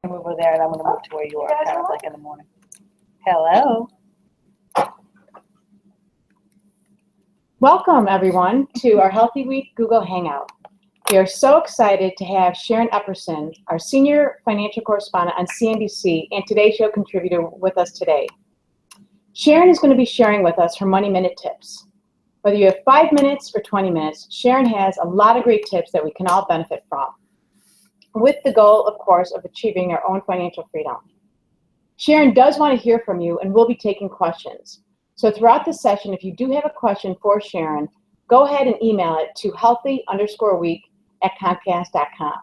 Move over there, and I'm going to move to where you are, kind of like in the morning. Hello. Welcome, everyone, to our Healthy Week Google Hangout. We are so excited to have Sharon Epperson, our senior financial correspondent on CNBC and Today Show contributor, with us today. Sharon is going to be sharing with us her Money Minute tips. Whether you have 5 minutes or 20 minutes, Sharon has a lot of great tips that we can all benefit from, with the goal, of course, of achieving our own financial freedom. Sharon does want to hear from you, and we'll be taking questions. So throughout the session, if you do have a question for Sharon, go ahead and email it to healthy_week@comcast.com.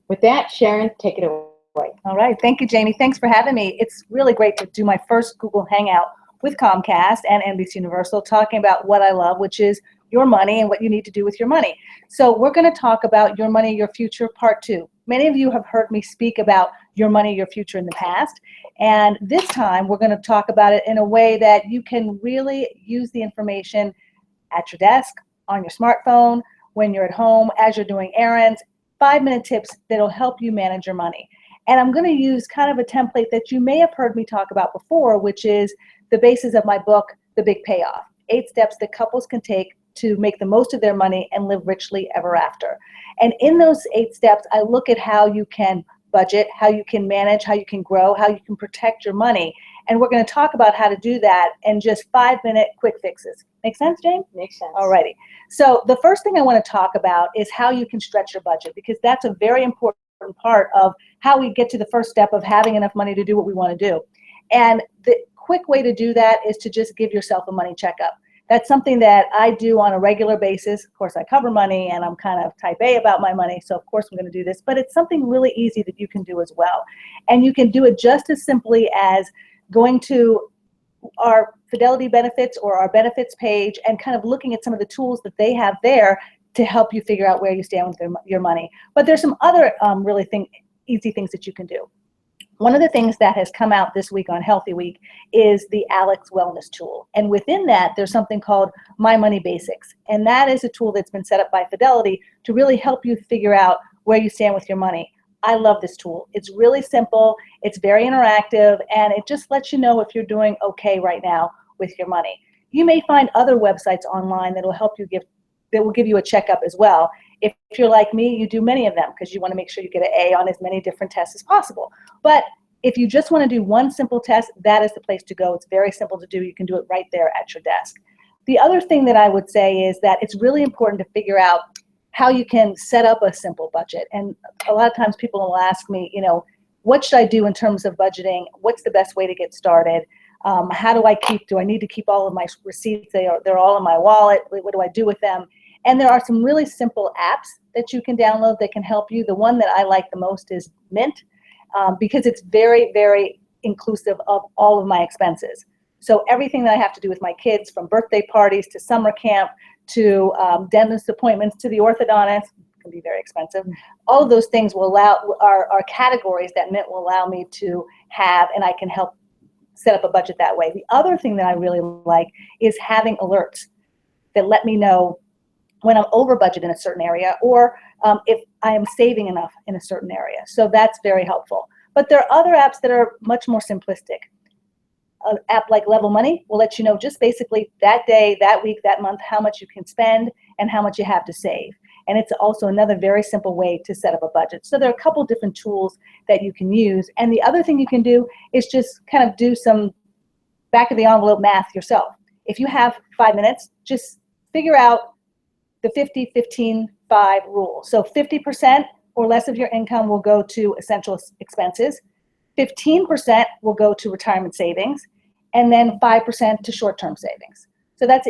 With that, Sharon, take it away. All right. Thank you, Jamie. Thanks for having me. It's really great to do my first Google Hangout with Comcast and NBC Universal, talking about what I love, which is your money and what you need to do with your money. So we're going to talk about Your Money, Your Future, Part 2. Many of you have heard me speak about Your Money, Your Future in the past. And this time, we're going to talk about it in a way that you can really use the information at your desk, on your smartphone, when you're at home, as you're doing errands. 5-minute tips that'll help you manage your money. And I'm going to use kind of a template that you may have heard me talk about before, which is the basis of my book, The Big Payoff. 8 steps that couples can take to make the most of their money and live richly ever after. And in those 8 steps, I look at how you can budget, how you can manage, how you can grow, how you can protect your money. And we're going to talk about how to do that in just 5-minute quick fixes. Make sense, Jane? Makes sense. Alrighty. So the first thing I want to talk about is how you can stretch your budget, because that's a very important part of how we get to the first step of having enough money to do what we want to do. And the quick way to do that is to just give yourself a money checkup. That's something that I do on a regular basis. Of course, I cover money, and I'm kind of type A about my money, so of course I'm going to do this. But it's something really easy that you can do as well. And you can do it just as simply as going to our Fidelity benefits or our benefits page and kind of looking at some of the tools that they have there to help you figure out where you stand with your money. But there's some other really easy things that you can do. One of the things that has come out this week on Healthy Week is the Alex Wellness tool. And within that, there's something called My Money Basics. And that is a tool that's been set up by Fidelity to really help you figure out where you stand with your money. I love this tool. It's really simple, it's very interactive, and it just lets you know if you're doing okay right now with your money. You may find other websites online that will help you that will give you a checkup as well. If you're like me, you do many of them because you want to make sure you get an A on as many different tests as possible. But if you just want to do one simple test, that is the place to go. It's very simple to do. You can do it right there at your desk. The other thing that I would say is that it's really important to figure out how you can set up a simple budget. And a lot of times people will ask me, what should I do in terms of budgeting? What's the best way to get started? How do I do I need to keep all of my receipts? They're all in my wallet. What do I do with them? And there are some really simple apps that you can download that can help you. The one that I like the most is Mint, because it's very, very inclusive of all of my expenses. So everything that I have to do with my kids, from birthday parties to summer camp to dentist appointments to the orthodontist, can be very expensive. All of those things will are categories that Mint will allow me to have, and I can help set up a budget that way. The other thing that I really like is having alerts that let me know when I'm over budget in a certain area, or if I am saving enough in a certain area. So that's very helpful. But there are other apps that are much more simplistic. An app like Level Money will let you know just basically that day, that week, that month, how much you can spend and how much you have to save. And it's also another very simple way to set up a budget. So there are a couple different tools that you can use. And the other thing you can do is just kind of do some back of the envelope math yourself. If you have 5 minutes, just figure out the 50-15-5 rule. So 50% or less of your income will go to essential expenses, 15% will go to retirement savings, and then 5% to short-term savings. So that's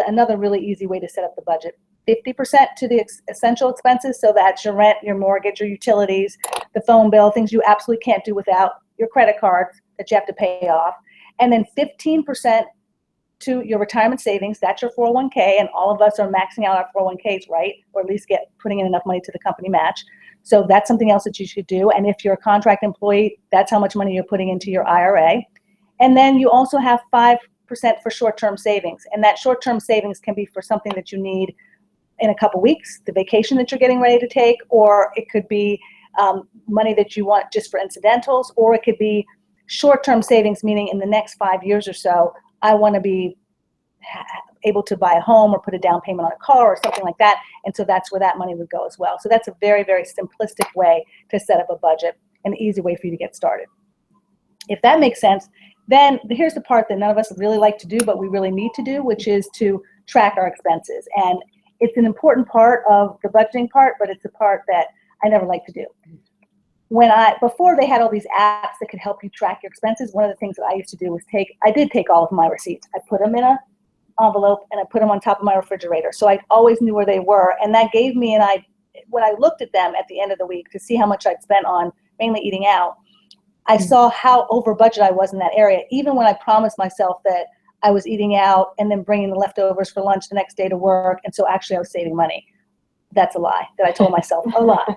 another really easy way to set up the budget. 50% to the essential expenses, so that's your rent, your mortgage, your utilities, the phone bill, things you absolutely can't do without, your credit cards that you have to pay off, and then 15% to your retirement savings. That's your 401k, and all of us are maxing out our 401ks, right? Or at least putting in enough money to the company match. So that's something else that you should do. And if you're a contract employee, that's how much money you're putting into your IRA. And then you also have 5% for short-term savings. And that short-term savings can be for something that you need in a couple weeks, the vacation that you're getting ready to take, or it could be money that you want just for incidentals, or it could be short-term savings, meaning in the next 5 years or so, I want to be able to buy a home or put a down payment on a car or something like that. And so that's where that money would go as well. So that's a very, very simplistic way to set up a budget, an easy way for you to get started. If that makes sense, then here's the part that none of us really like to do, but we really need to do, which is to track our expenses. And it's an important part of the budgeting part, but it's a part that I never like to do. Before they had all these apps that could help you track your expenses, one of the things that I used to do was I did take all of my receipts. I put them in an envelope and I put them on top of my refrigerator. So I always knew where they were. And that gave me when I looked at them at the end of the week to see how much I'd spent on mainly eating out, I saw how over budget I was in that area, even when I promised myself that I was eating out and then bringing the leftovers for lunch the next day to work. And so actually I was saving money. That's a lie that I told myself a lot,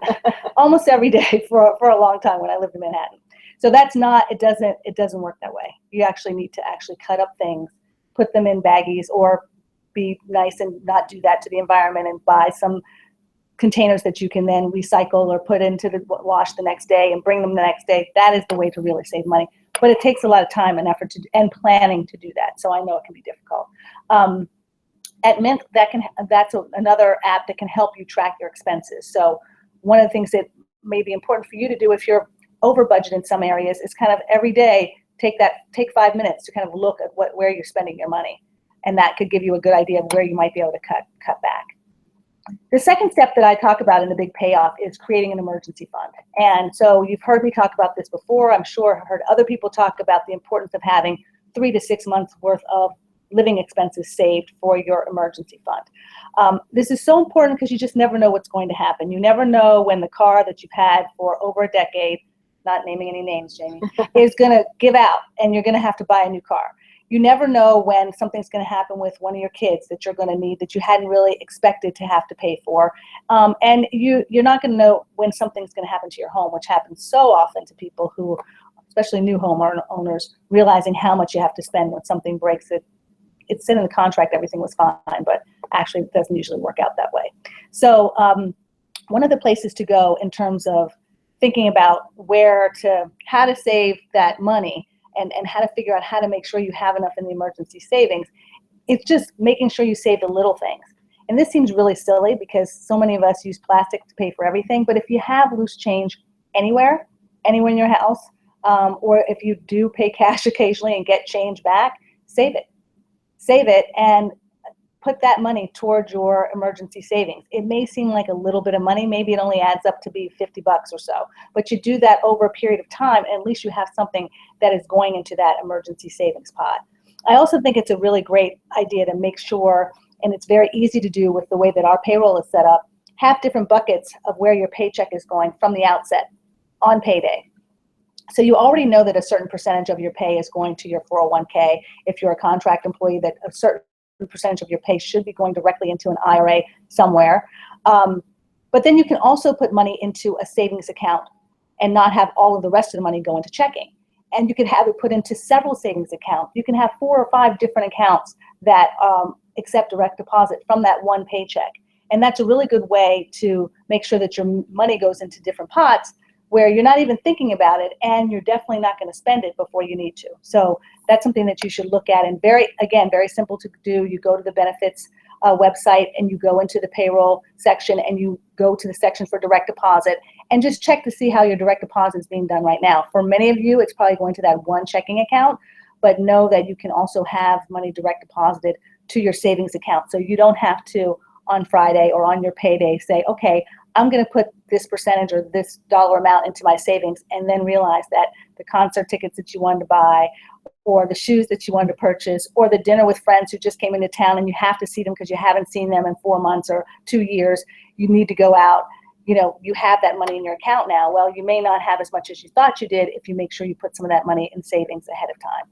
almost every day for a long time when I lived in Manhattan. So that's not, it doesn't work that way. You actually need to actually cut up things, put them in baggies, or be nice and not do that to the environment and buy some containers that you can then recycle or put into the wash the next day and bring them the next day. That is the way to really save money. But it takes a lot of time and effort and planning to do that. So I know it can be difficult. At Mint, that's another app that can help you track your expenses. So one of the things that may be important for you to do if you're over budget in some areas is kind of every day take 5 minutes to kind of look at where you're spending your money, and that could give you a good idea of where you might be able to cut back. The second step that I talk about in the big payoff is creating an emergency fund. And so you've heard me talk about this before. I'm sure I've heard other people talk about the importance of having 3 to 6 months worth of living expenses saved for your emergency fund. This is so important because you just never know what's going to happen. You never know when the car that you've had for over a decade, not naming any names, Jamie, is going to give out and you're going to have to buy a new car. You never know when something's going to happen with one of your kids that you're going to need that you hadn't really expected to have to pay for. And you're not going to know when something's going to happen to your home, which happens so often to people who, especially new home owners, realizing how much you have to spend when something breaks. It's in the contract, everything was fine, but actually it doesn't usually work out that way. So one of the places to go in terms of thinking about how to save that money and how to figure out how to make sure you have enough in the emergency savings, it's just making sure you save the little things. And this seems really silly because so many of us use plastic to pay for everything, but if you have loose change anywhere in your house, or if you do pay cash occasionally and get change back, save it. Save it and put that money towards your emergency savings. It may seem like a little bit of money. Maybe it only adds up to be $50 or so, but you do that over a period of time, and at least you have something that is going into that emergency savings pot. I also think it's a really great idea to make sure, and it's very easy to do with the way that our payroll is set up, have different buckets of where your paycheck is going from the outset on payday. So you already know that a certain percentage of your pay is going to your 401k. If you're a contract employee, that a certain percentage of your pay should be going directly into an IRA somewhere. But then you can also put money into a savings account and not have all of the rest of the money go into checking. And you can have it put into several savings accounts. You can have 4 or 5 different accounts that accept direct deposit from that one paycheck. And that's a really good way to make sure that your money goes into different pots where you're not even thinking about it, and you're definitely not going to spend it before you need to. So that's something that you should look at, and very simple to do. You go to the benefits website and you go into the payroll section and you go to the section for direct deposit and just check to see how your direct deposit is being done right now. For many of you, it's probably going to that one checking account, but know that you can also have money direct deposited to your savings account. So you don't have to, on Friday or on your payday, say, okay, I'm going to put this percentage or this dollar amount into my savings, and then realize that the concert tickets that you wanted to buy, or the shoes that you wanted to purchase, or the dinner with friends who just came into town and you have to see them because you haven't seen them in 4 months or 2 years, you need to go out, you have that money in your account now. Well, you may not have as much as you thought you did if you make sure you put some of that money in savings ahead of time.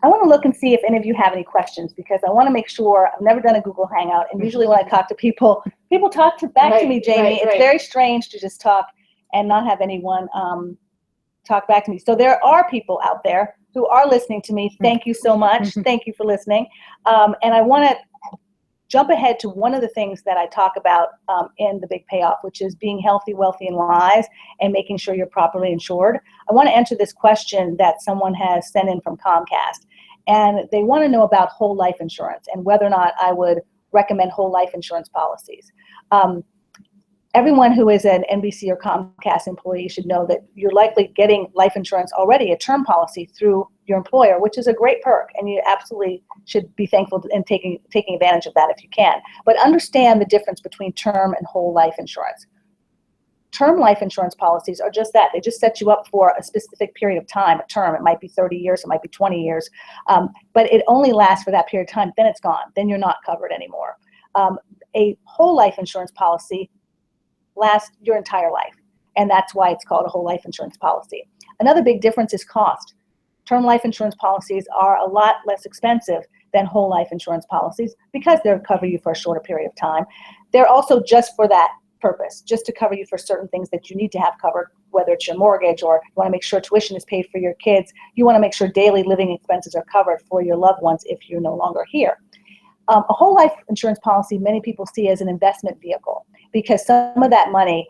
I want to look and see if any of you have any questions, because I want to make sure. I've never done a Google Hangout, and usually when I talk to people talk back to me, Jamie. It's very strange to just talk and not have anyone talk back to me. So there are people out there who are listening to me. Thank you so much. Thank you for listening. And I want to jump ahead to one of the things that I talk about in the big payoff, which is being healthy, wealthy, and wise, and making sure you're properly insured. I want to answer this question that someone has sent in from Comcast, and they want to know about whole life insurance and whether or not I would recommend whole life insurance policies. Everyone who is an NBC or Comcast employee should know that you're likely getting life insurance already, a term policy through your employer, which is a great perk, and you absolutely should be thankful and taking advantage of that if you can. But understand the difference between term and whole life insurance. Term life insurance policies are just that. They just set you up for a specific period of time, a term. It might be 30 years, it might be 20 years, but it only lasts for that period of time. Then it's gone. Then you're not covered anymore. A whole life insurance policy last your entire life, and that's why it's called a whole life insurance policy. Another big difference is cost. Term life insurance policies are a lot less expensive than whole life insurance policies because they'll cover you for a shorter period of time. They're also just for that purpose, just to cover you for certain things that you need to have covered, whether it's your mortgage or you want to make sure tuition is paid for your kids. You want to make sure daily living expenses are covered for your loved ones if you're no longer here. A whole life insurance policy many people see as an investment vehicle, because some of that money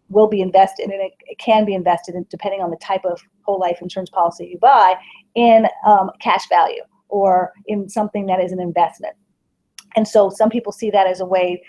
will be invested, and it can be invested in, depending on the type of whole life insurance policy you buy, in cash value or in something that is an investment. And so some people see that as a way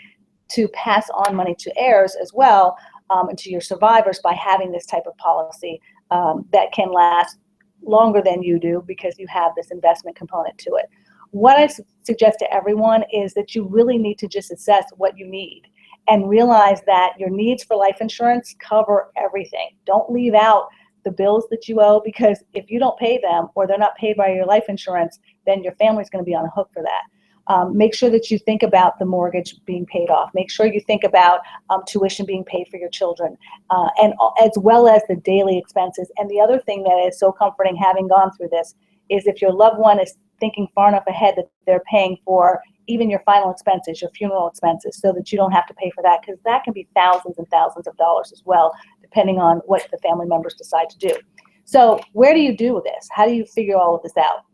to pass on money to heirs as well, and to your survivors, by having this type of policy that can last longer than you do because you have this investment component to it. What I suggest to everyone is that you really need to just assess what you need and realize that your needs for life insurance cover everything. Don't leave out the bills that you owe, because if you don't pay them or they're not paid by your life insurance, then your family's going to be on a hook for that. Make sure that you think about the mortgage being paid off. Make sure you think about tuition being paid for your children, and as well as the daily expenses. And the other thing that is so comforting, having gone through this, is if your loved one is thinking far enough ahead that they're paying for even your final expenses, your funeral expenses, so that you don't have to pay for that, because that can be thousands and thousands of dollars as well, depending on what the family members decide to do. So where do you do this? How do you figure all of this out?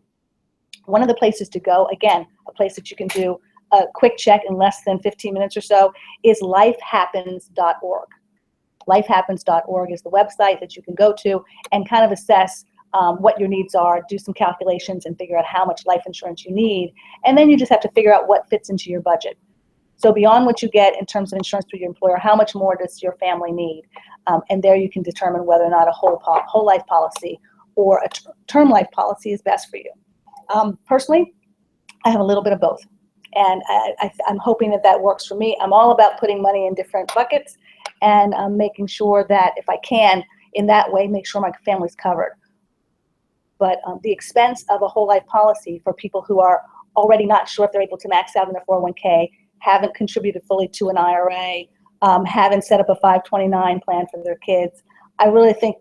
One of the places to go, again, a place that you can do a quick check in less than 15 minutes or so, is lifehappens.org. Lifehappens.org is the website that you can go to and kind of assess what your needs are, do some calculations, and figure out how much life insurance you need. And then you just have to figure out what fits into your budget. So beyond what you get in terms of insurance through your employer, how much more does your family need? And there you can determine whether or not a whole life policy or a term life policy is best for you. Personally, I have a little bit of both. And I'm hoping that that works for me. I'm all about putting money in different buckets and making sure that if I can, in that way, make sure my family's covered. But the expense of a whole life policy for people who are already not sure if they're able to max out in their 401k, haven't contributed fully to an IRA, haven't set up a 529 plan for their kids, I really think,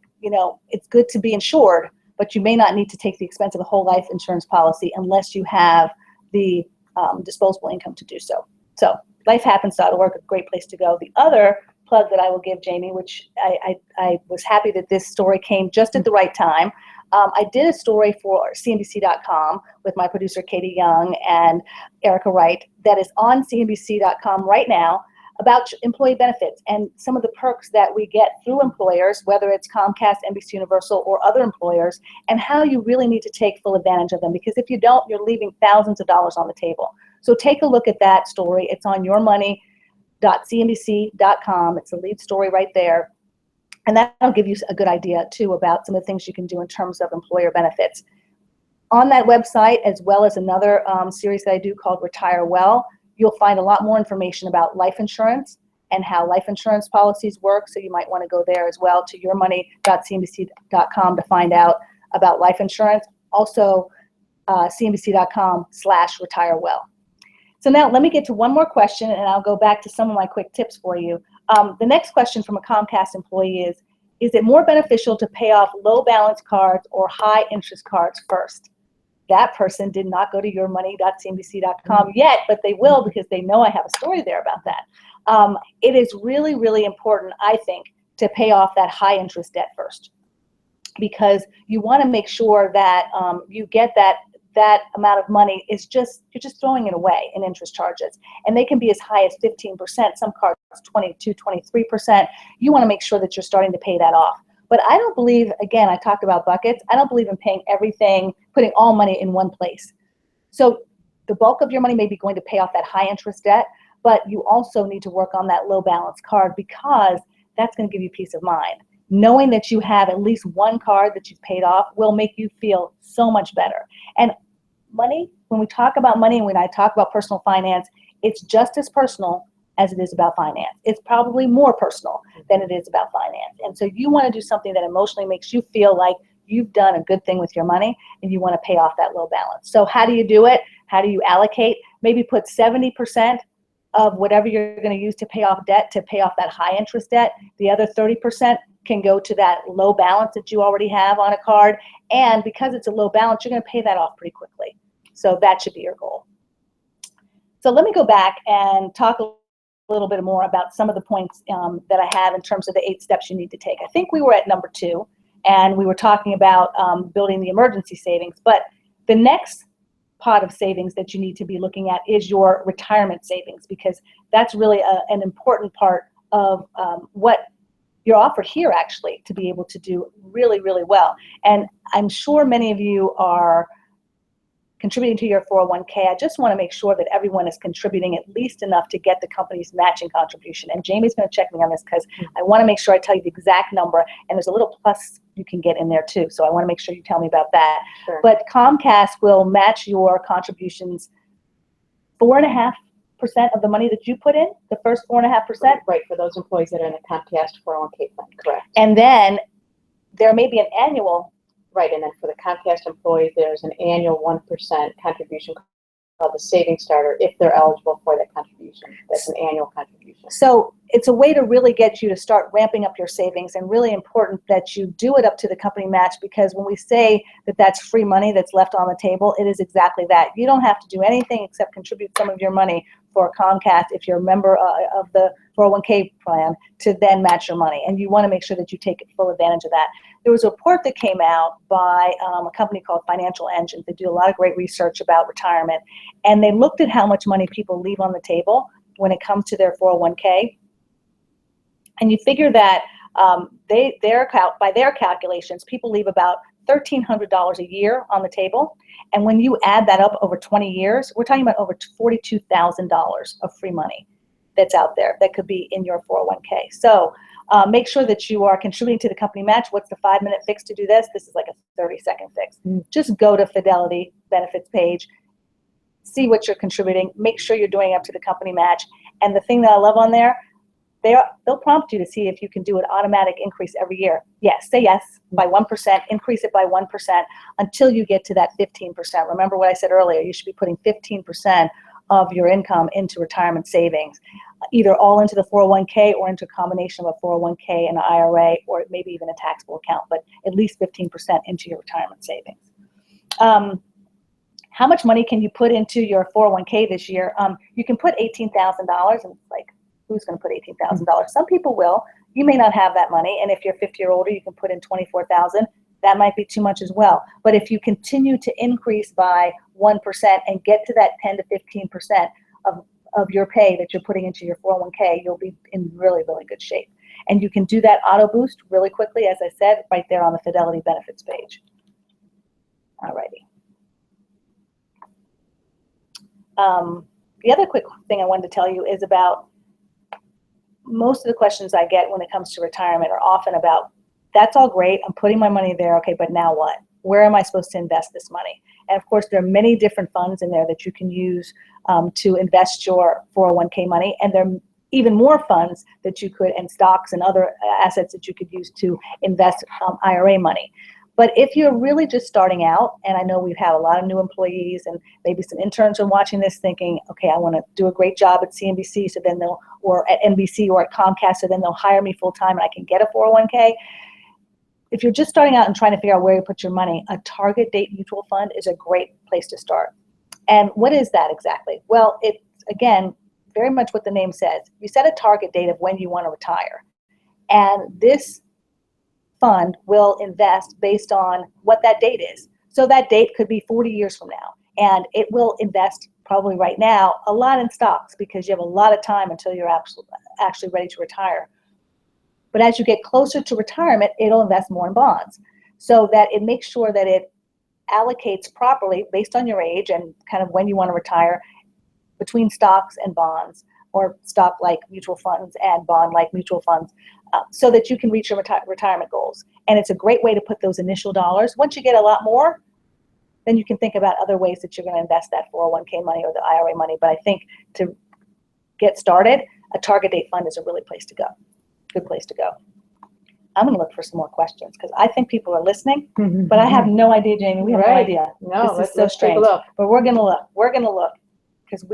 it's good to be insured, but you may not need to take the expense of a whole life insurance policy unless you have the disposable income to do so. So lifehappens.org, a great place to go. The other plug that I will give, Jamie, which I was happy that this story came just at the right time. I did a story for CNBC.com with my producer Katie Young and Erica Wright that is on CNBC.com right now about employee benefits and some of the perks that we get through employers, whether it's Comcast, NBC Universal, or other employers, and how you really need to take full advantage of them. Because if you don't, you're leaving thousands of dollars on the table. So take a look at that story. It's on yourmoney.cnbc.com. It's a lead story right there. And that'll give you a good idea, too, about some of the things you can do in terms of employer benefits. On that website, as well as another series that I do called Retire Well, you'll find a lot more information about life insurance and how life insurance policies work. So you might want to go there as well to yourmoney.cnbc.com to find out about life insurance. Also, cnbc.com/retirewell. So now let me get to one more question, and I'll go back to some of my quick tips for you. The next question from a Comcast employee is it more beneficial to pay off low balance cards or high interest cards first? That person did not go to yourmoney.cnbc.com yet, but they will, because they know I have a story there about that. It is really, really important, I think, to pay off that high interest debt first, because you want to make sure that you get that that amount of money is just, you're just throwing it away in interest charges. And they can be as high as 15%, some cards 22, 23%. You want to make sure that you're starting to pay that off. But I don't believe, again, I talked about buckets, I don't believe in paying everything, putting all money in one place. So the bulk of your money may be going to pay off that high interest debt, but you also need to work on that low balance card, because that's going to give you peace of mind. Knowing that you have at least one card that you've paid off will make you feel so much better. And money, when we talk about money and when I talk about personal finance, it's just as personal as it is about finance. It's probably more personal than it is about finance. And so you want to do something that emotionally makes you feel like you've done a good thing with your money, and you want to pay off that low balance. So how do you do it? How do you allocate? Maybe put 70% of whatever you're going to use to pay off debt, to pay off that high interest debt. The other 30% can go to that low balance that you already have on a card. And because it's a low balance, you're going to pay that off pretty quickly. So that should be your goal. So let me go back and talk a little bit more about some of the points that I have in terms of the 8 steps you need to take. I think we were at number 2, and we were talking about building the emergency savings. But the next pot of savings that you need to be looking at is your retirement savings, because that's really an important part of what you're offered here, actually, to be able to do really, really well. And I'm sure many of you are contributing to your 401k. I just want to make sure that everyone is contributing at least enough to get the company's matching contribution. And Jamie's going to check me on this, because I want to make sure I tell you the exact number, and there's a little plus you can get in there too. So I want to make sure you tell me about that. Sure. But Comcast will match your contributions 4.5% of the money that you put in, the first 4.5%. Right, for those employees that are in the Comcast 401k fund, correct. And then there may be an annual. Right, and then for the Comcast employees, there's an annual 1% contribution called the Savings Starter, if they're eligible for that contribution. That's an annual contribution. So it's a way to really get you to start ramping up your savings, and really important that you do it up to the company match, because when we say that that's free money that's left on the table, it is exactly that. You don't have to do anything except contribute some of your money for Comcast if you're a member of the 401k plan to then match your money. And you want to make sure that you take full advantage of that. There was a report that came out by a company called Financial Engines. They do a lot of great research about retirement. And they looked at how much money people leave on the table when it comes to their 401k. And you figure that by their calculations, people leave about $1,300 a year on the table. And when you add that up over 20 years, we're talking about over $42,000 of free money that's out there that could be in your 401k. So make sure that you are contributing to the company match. What's the 5-minute fix to do this? This is like a 30-second fix. Just go to Fidelity benefits page, see what you're contributing, make sure you're doing up to the company match. And the thing that I love on there, they'll prompt you to see if you can do an automatic increase every year. Yes, say yes by 1%, increase it by 1% until you get to that 15%. Remember what I said earlier, you should be putting 15% of your income into retirement savings, either all into the 401k or into a combination of a 401k and an IRA, or maybe even a taxable account, but at least 15% into your retirement savings. How much money can you put into your 401k this year? You can put $18,000, and it's like, who's going to put $18,000? Some people will. You may not have that money, and if you're 50 or older, you can put in $24,000. That might be too much as well. But if you continue to increase by 1% and get to that 10 to 15% of your pay that you're putting into your 401k, you'll be in really, really good shape. And you can do that auto boost really quickly, as I said, right there on the Fidelity benefits page. Alrighty. The other quick thing I wanted to tell you is about most of the questions I get when it comes to retirement are often about, that's all great, I'm putting my money there, okay, but now what? Where am I supposed to invest this money? And of course, there are many different funds in there that you can use to invest your 401k money, and there are even more funds that you could, and stocks and other assets that you could use to invest IRA money. But if you're really just starting out, and I know we've had a lot of new employees, and maybe some interns are watching this thinking, okay, I want to do a great job at CNBC, so then or at NBC or at Comcast, so then they'll hire me full time and I can get a 401k. If you're just starting out and trying to figure out where you put your money, a target date mutual fund is a great place to start. And what is that exactly? Well, it's, again, very much what the name says. You set a target date of when you want to retire. And this fund will invest based on what that date is. So that date could be 40 years from now. And it will invest probably right now a lot in stocks because you have a lot of time until you're actually ready to retire. But as you get closer to retirement, it'll invest more in bonds so that it makes sure that it allocates properly based on your age and kind of when you want to retire between stocks and bonds, or stock-like mutual funds and bond-like mutual funds, so that you can reach your retirement goals. And it's a great way to put those initial dollars. Once you get a lot more, then you can think about other ways that you're going to invest that 401k money or the IRA money. But I think to get started, a target date fund is a really place to go. Good place to go. I'm going to look for some more questions because I think people are listening, but I have no idea, Jamie. We have no idea. No, this is so strange. Take a look. But we're going to look. We're going to look because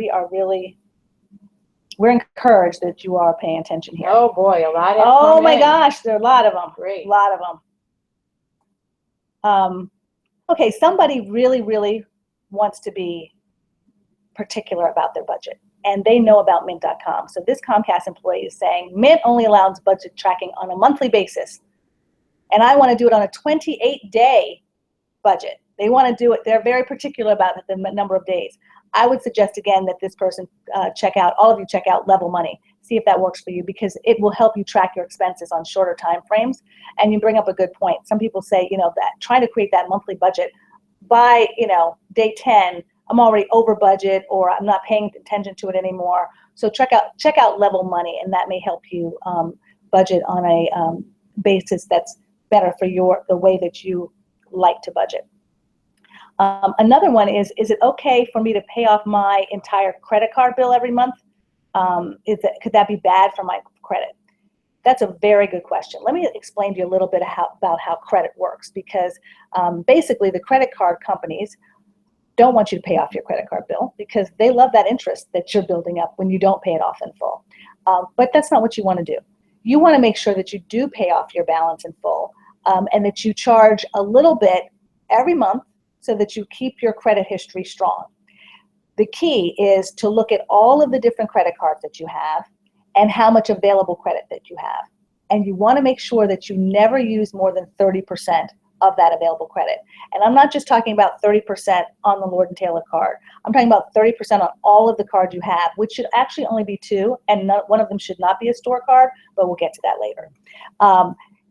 we're encouraged that you are paying attention here. Oh boy, a lot. Oh my gosh, there are a lot of them. Great. A lot of them. Okay, somebody really wants to be particular about their budget, and they know about Mint.com. So this Comcast employee is saying, Mint only allows budget tracking on a monthly basis, and I want to do it on a 28-day budget. They want to do it. They're very particular about the number of days. I would suggest again that this person all of you check out Level Money. See if that works for you because it will help you track your expenses on shorter time frames. And you bring up a good point. Some people say, that trying to create that monthly budget by, day 10, I'm already over budget or I'm not paying attention to it anymore. So check out Level Money, and that may help you budget on a basis that's better for the way that you like to budget. Another one is it okay for me to pay off my entire credit card bill every month? Could that be bad for my credit? That's a very good question. Let me explain to you a little bit about how credit works, because basically the credit card companies don't want you to pay off your credit card bill because they love that interest that you're building up when you don't pay it off in full. But that's not what you want to do. You want to make sure that you do pay off your balance in full and that you charge a little bit every month so that you keep your credit history strong. The key is to look at all of the different credit cards that you have and how much available credit that you have. And you want to make sure that you never use more than 30% of that available credit. And I'm not just talking about 30% on the Lord & Taylor card. I'm talking about 30% on all of the cards you have, which should actually only be 2, and one of them should not be a store card, but we'll get to that later.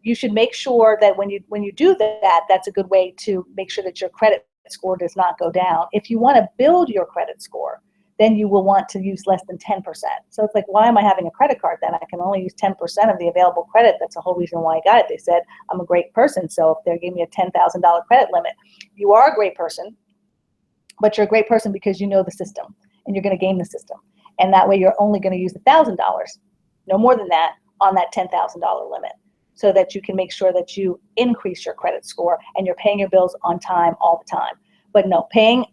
You should make sure that when you do that, that's a good way to make sure that your credit score does not go down. If you want to build your credit score, then you will want to use less than 10%. So it's like, why am I having a credit card then? I can only use 10% of the available credit. That's the whole reason why I got it. They said, I'm a great person, so if they're giving me a $10,000 credit limit, you are a great person, but you're a great person because you know the system, and you're going to game the system. And that way you're only going to use $1,000, no more than that, on that $10,000 limit, so that you can make sure that you increase your credit score and you're paying your bills on time all the time. But no, paying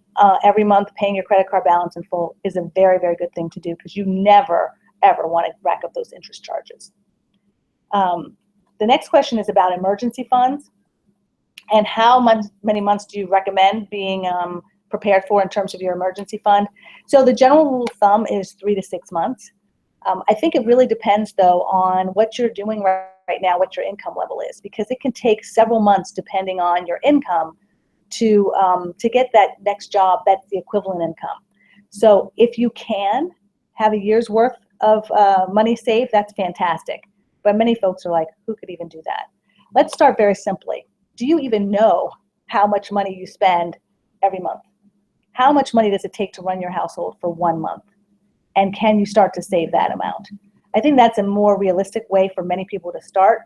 every month, paying your credit card balance in full is a very, very good thing to do because you never, ever want to rack up those interest charges. The next question is about emergency funds and how many months do you recommend being prepared for in terms of your emergency fund. So the general rule of thumb is 3 to 6 months. I think it really depends, though, on what you're doing right now, what your income level is, because it can take several months depending on your income to get that next job that's the equivalent income. So if you can have a year's worth of money saved, that's fantastic. But many folks are like, who could even do that? Let's start very simply. Do you even know how much money you spend every month? How much money does it take to run your household for 1 month? And can you start to save that amount? I think that's a more realistic way for many people to start,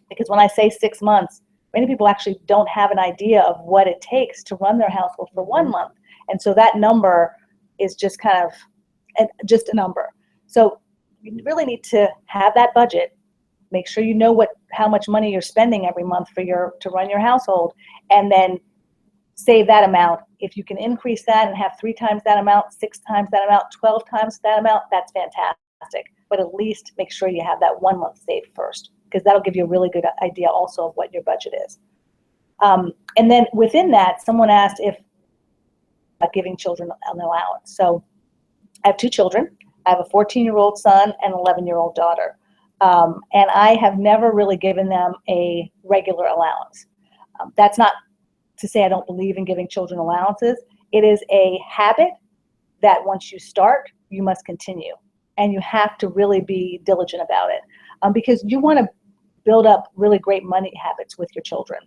because when I say 6 months, many people actually don't have an idea of what it takes to run their household for 1 month. And so that number is just kind of just a number. So you really need to have that budget. Make sure you know how much money you're spending every month to run your household, and then save that amount. If you can increase that and have 3 times that amount, 6 times that amount, 12 times that amount, that's fantastic. But at least make sure you have that 1 month saved first, because that'll give you a really good idea also of what your budget is. And then within that, someone asked if giving children an allowance. So I have 2 children. I have a 14-year-old son and an 11-year-old daughter. And I have never really given them a regular allowance. That's not to say I don't believe in giving children allowances. It is a habit that once you start, you must continue. And you have to really be diligent about it, because you want to build up really great money habits with your children.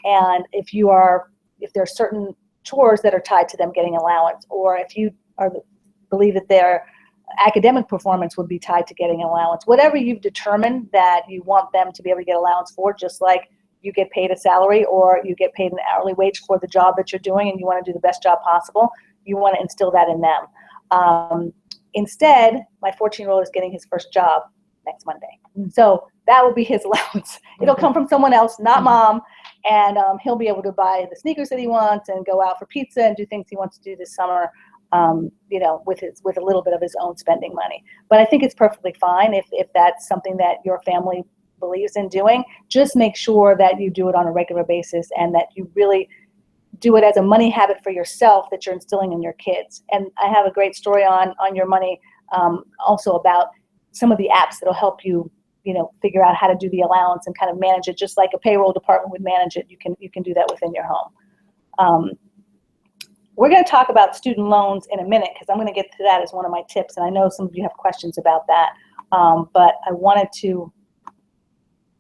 And if there are certain chores that are tied to them getting allowance, or if you believe that their academic performance would be tied to getting allowance, whatever you've determined that you want them to be able to get allowance for, just like you get paid a salary or you get paid an hourly wage for the job that you're doing and you want to do the best job possible, you want to instill that in them. Instead, my 14-year-old is getting his first job next Monday. So that will be his allowance. It'll come from someone else, not mom, and he'll be able to buy the sneakers that he wants and go out for pizza and do things he wants to do this summer, with a little bit of his own spending money. But I think it's perfectly fine if that's something that your family believes in doing. Just make sure that you do it on a regular basis and that you really do it as a money habit for yourself that you're instilling in your kids. And I have a great story on your money, also about some of the apps that'll help you, figure out how to do the allowance and kind of manage it just like a payroll department would manage it. You can do that within your home. We're going to talk about student loans in a minute because I'm going to get to that as one of my tips. And I know some of you have questions about that. But I wanted to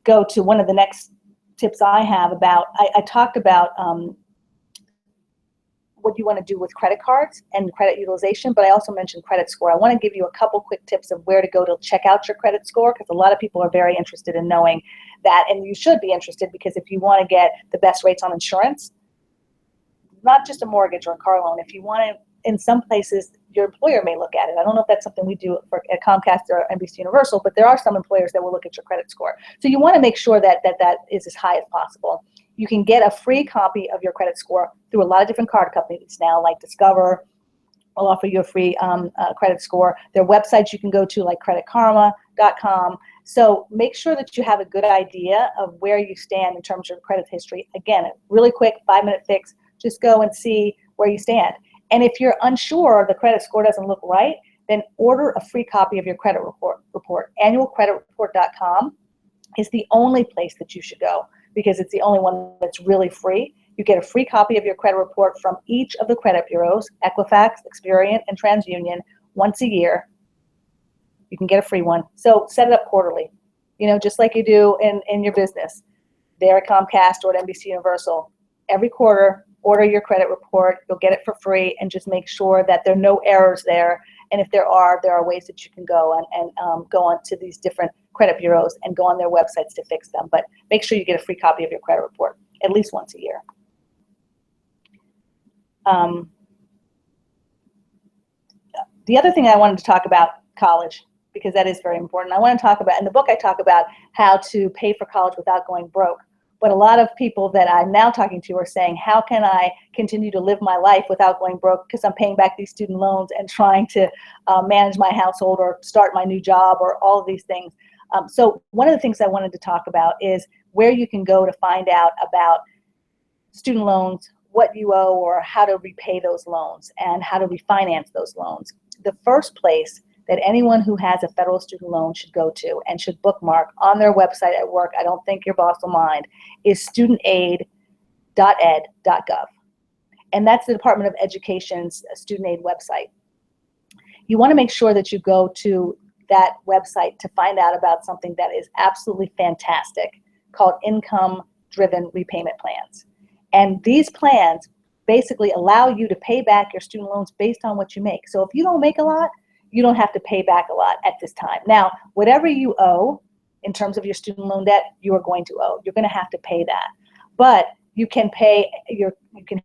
go to one of the next tips I have about, I talked about what you want to do with credit cards and credit utilization, but I also mentioned credit score. I want to give you a couple quick tips of where to go to check out your credit score, because a lot of people are very interested in knowing that, and you should be interested, because if you want to get the best rates on insurance, not just a mortgage or a car loan, if you want to, in some places, your employer may look at it. I don't know if that's something we do at Comcast or NBC Universal, but there are some employers that will look at your credit score. So you want to make sure that is as high as possible. You can get a free copy of your credit score through a lot of different card companies now, like Discover will offer you a free credit score. There are websites you can go to, like creditkarma.com. So make sure that you have a good idea of where you stand in terms of your credit history. Again, a really quick 5-minute fix. Just go and see where you stand. And if you're unsure, the credit score doesn't look right, then order a free copy of your credit report. Annualcreditreport.com is the only place that you should go, because it's the only one that's really free. You get a free copy of your credit report from each of the credit bureaus, Equifax, Experian, and TransUnion, once a year. You can get a free one. So set it up quarterly, just like you do in your business. There at Comcast or at NBC Universal. Every quarter, order your credit report. You'll get it for free, and just make sure that there are no errors there. And if there are ways that you can go and go on to these different credit bureaus and go on their websites to fix them. But make sure you get a free copy of your credit report at least once a year. The other thing I wanted to talk about, college, because that is very important. I want to talk about, in the book I talk about how to pay for college without going broke. But a lot of people that I'm now talking to are saying, how can I continue to live my life without going broke, because I'm paying back these student loans and trying to manage my household or start my new job or all of these things. So one of the things I wanted to talk about is where you can go to find out about student loans, what you owe, or how to repay those loans and how to refinance those loans. The first place that anyone who has a federal student loan should go to and should bookmark on their website at work, I don't think your boss will mind, is studentaid.ed.gov. And that's the Department of Education's student aid website. You want to make sure that you go to that website to find out about something that is absolutely fantastic called income-driven repayment plans. And these plans basically allow you to pay back your student loans based on what you make. So if you don't make a lot, you don't have to pay back a lot at this time. Now, whatever you owe in terms of your student loan debt, you are going to owe. You're going to have to pay that. But you can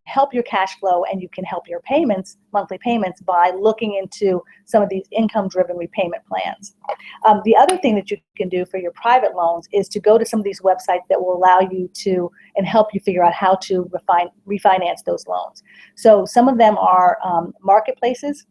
help your cash flow, and you can help your payments, monthly payments, by looking into some of these income-driven repayment plans. The other thing that you can do for your private loans is to go to some of these websites that will allow you to and help you figure out how to refinance those loans. So some of them are marketplaces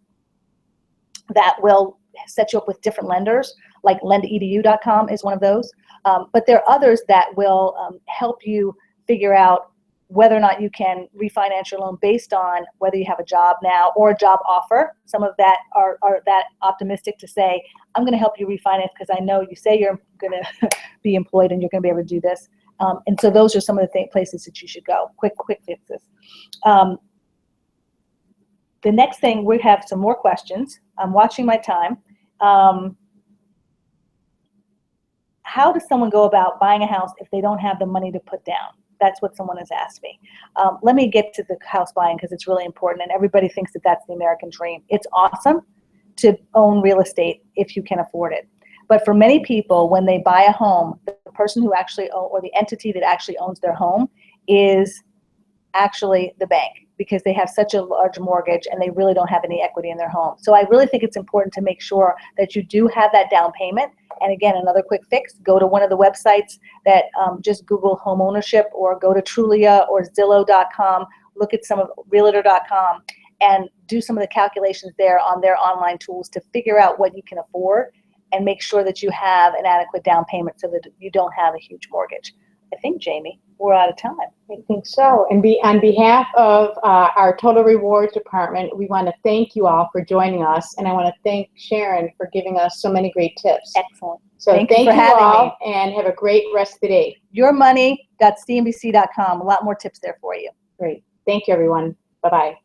that will set you up with different lenders, like lendedu.com is one of those. But there are others that will help you figure out whether or not you can refinance your loan based on whether you have a job now or a job offer. Some of that are that optimistic to say, I'm going to help you refinance because I know you say you're going to be employed and you're going to be able to do this. And so those are some of the places that you should go. Quick fixes. The next thing, we have some more questions. I'm watching my time. How does someone go about buying a house if they don't have the money to put down? That's what someone has asked me. Let me get to the house buying because it's really important, and everybody thinks that that's the American dream. It's awesome to own real estate if you can afford it. But for many people, when they buy a home, the person who actually or the entity that actually owns their home is actually the bank, because they have such a large mortgage and they really don't have any equity in their home. So I really think it's important to make sure that you do have that down payment. And again, another quick fix, go to one of the websites that just Google home ownership, or go to Trulia or Zillow.com, look at some of Realtor.com, and do some of the calculations there on their online tools to figure out what you can afford and make sure that you have an adequate down payment so that you don't have a huge mortgage. I think, Jamie, we're out of time. I think so. And on behalf of our Total Rewards department, we want to thank you all for joining us. And I want to thank Sharon for giving us so many great tips. Excellent. So thank you for having all, and have a great rest of the day. Yourmoney.cnbc.com. A lot more tips there for you. Great. Thank you, everyone. Bye-bye.